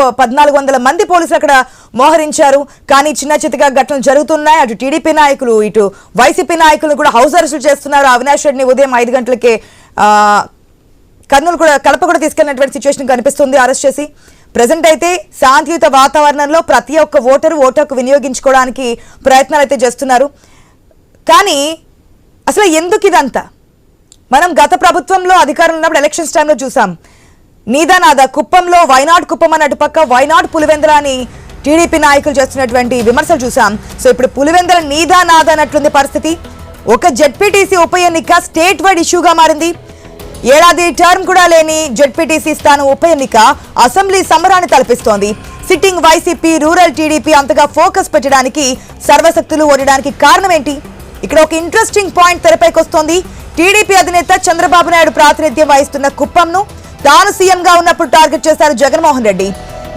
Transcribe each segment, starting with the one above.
1400 మంది పోలీసులు అక్కడ మోహరించారు. కానీ చిన్న చితగా ఘటనలు జరుగుతున్నాయి. అటు టీడీపీ నాయకులు ఇటు వైసీపీ నాయకులు కూడా హౌస్ అరెస్టులు చేస్తున్నారు. అవినాష్ రెడ్డిని ఉదయం 5 గంటలకే కర్నూలు కూడా కడప కూడా తీసుకెళ్లినటువంటి సిచ్యువేషన్ కనిపిస్తుంది అరెస్ట్ చేసి. ప్రజెంట్ అయితే శాంతియుత వాతావరణంలో ప్రతి ఒక్క ఓటరు ఓటుకు వినియోగించుకోవడానికి ప్రయత్నాలు అయితే చేస్తున్నారు. కానీ అసలు ఎందుకు ఇదంతా? మనం గత ప్రభుత్వంలో అధికారంలో ఉన్నప్పుడు ఎలక్షన్స్ టైంలో చూసాం. నీదా నాదా కుప్పంలో వైనాడ్ కుప్పం అని అటుపక్క వైనాడ్ పులివెందుల అని టీడీపీ నాయకులు చేస్తున్నటువంటి విమర్శలు చూసాం. సో ఇప్పుడు పులివెందుల నీదా నాదా అన్నట్లుంది పరిస్థితి. ఒక జెడ్పీటీసీ ఉప ఎన్నిక స్టేట్ వైడ్ ఇష్యూగా మారింది. ఏడాది టర్మ్ కూడా లేని జెడ్పీటీసీ స్థానం ఉప ఎన్నిక అసెంబ్లీ సమరాన్ని తలపిస్తోంది. సిట్టింగ్ వైసీపీ రూరల్ టీడీపీ అంతగా ఫోకస్ పెట్టడానికి సర్వశక్తులు ఓడడానికి కారణం ఏంటి? ఇక్కడ ఒక ఇంట్రెస్టింగ్ పాయింట్ తెరపైకి వస్తోంది. టీడీపీ అధినేత చంద్రబాబు నాయుడు ప్రాతినిధ్యం వహిస్తున్న కుప్పంను తాను సీఎంగా ఉన్నప్పుడు టార్గెట్ చేశారు జగన్మోహన్ రెడ్డి.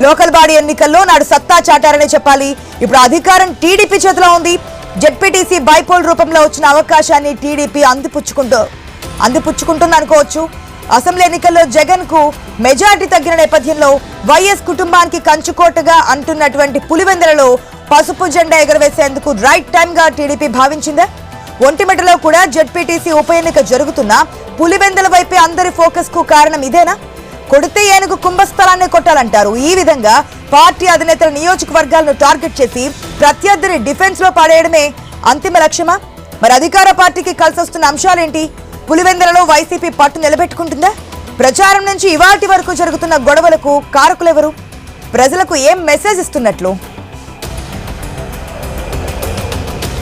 లోకల్ బాడీ ఎన్నికల్లో నాడు సత్తా చాటారనే చెప్పాలి. ఇప్పుడు అధికారం టీడీపీ చేతిలో ఉంది. జెడ్పీటీసీ బైపోల్ రూపంలో వచ్చిన అవకాశాన్ని టీడీపీ అందిపుచ్చుకుంటుంది అనుకోవచ్చు. అసెంబ్లీ ఎన్నికల్లో జగన్ కు మెజార్టీ తగ్గిన నేపథ్యంలో వైఎస్ కుటుంబానికి కంచుకోటగా అంటున్నటువంటి పులివెందులలో పసుపు జెండా ఎగరవేసేందుకు రైట్ టైం గా టీడీపీ భావించిందా? ఒంటిమిట్టలో కూడా జెడ్పీటీసీ ఉప ఎన్నిక జరుగుతున్నా పులివెందుల వైపే అందరి ఫోకస్ కు కారణం ఇదేనా? కొడితే ఏనుగు కుంభస్థలాన్ని కొట్టాలంటారు. ఈ విధంగా పార్టీ అధినేతల నియోజకవర్గాలను టార్గెట్ చేసి ప్రత్యర్థిని డిఫెన్స్ లో పడేయడమే అంతిమ లక్ష్యమా? మరి అధికార పార్టీకి కలిసి వస్తున్న అంశాలేంటి? పులివెందులలో వైసీపీ పట్టు నిలబెట్టుకుంటుందా? ప్రచారం నుంచి ఇవాటి వరకు జరుగుతున్న గొడవలకు కారకులెవరు? ప్రజలకు ఏం మెసేజ్ ఇస్తున్నట్లు?